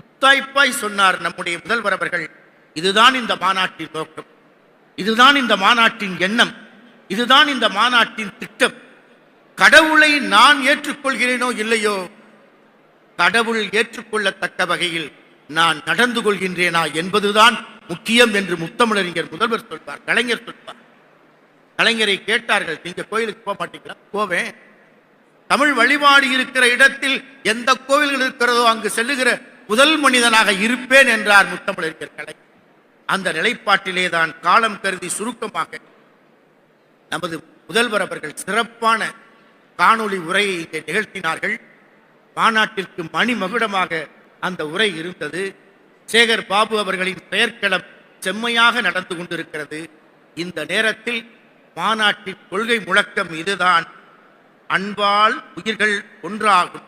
முத்தாய்ப்பாய் சொன்னார் நம்முடைய முதல்வர் அவர்கள். இதுதான் இந்த மாநாட்டின் நோக்கம், இதுதான் இந்த மாநாட்டின் எண்ணம், இதுதான் இந்த மாநாட்டின் திட்டம். கடவுளை நான் ஏற்றுக்கொள்கிறேனோ இல்லையோ, கடவுள் ஏற்றுக்கொள்ளத்தக்க வகையில் நான் நடந்து கொள்கின்றேனா என்பதுதான் முக்கியம் என்று முத்தமிழறிஞர் முதல்வர் சொல்வார். கலைஞர் சொல்வார். கலைஞரை கேட்டார்கள், நீங்க கோயிலுக்கு போக மாட்டீங்களா? போவேன். தமிழ் வழிபாடு இருக்கிற இடத்தில் எந்த கோவில்கள் இருக்கிறதோ அங்கு செல்லுகிற முதல் மனிதனாக இருப்பேன் என்றார் முத்தமிழறிஞர் கலைஞர். அந்த நிலைப்பாட்டிலே தான் காலம் கருதி சுருக்கமாக நமது முதல்வர் அவர்கள் சிறப்பான காணொளி உரையை இங்கே நிகழ்த்தினார்கள். மாநாட்டிற்கு மணிமகுடமாக அந்த உரை இருந்தது. சேகர் பாபு அவர்களின் பெயர்க்களம் செம்மையாக நடந்து கொண்டிருக்கிறது. இந்த நேரத்தில் மாநாட்டின் கொள்கை முழக்கம் இதுதான்: அன்பால் உயிர்கள் ஒன்றாகும்,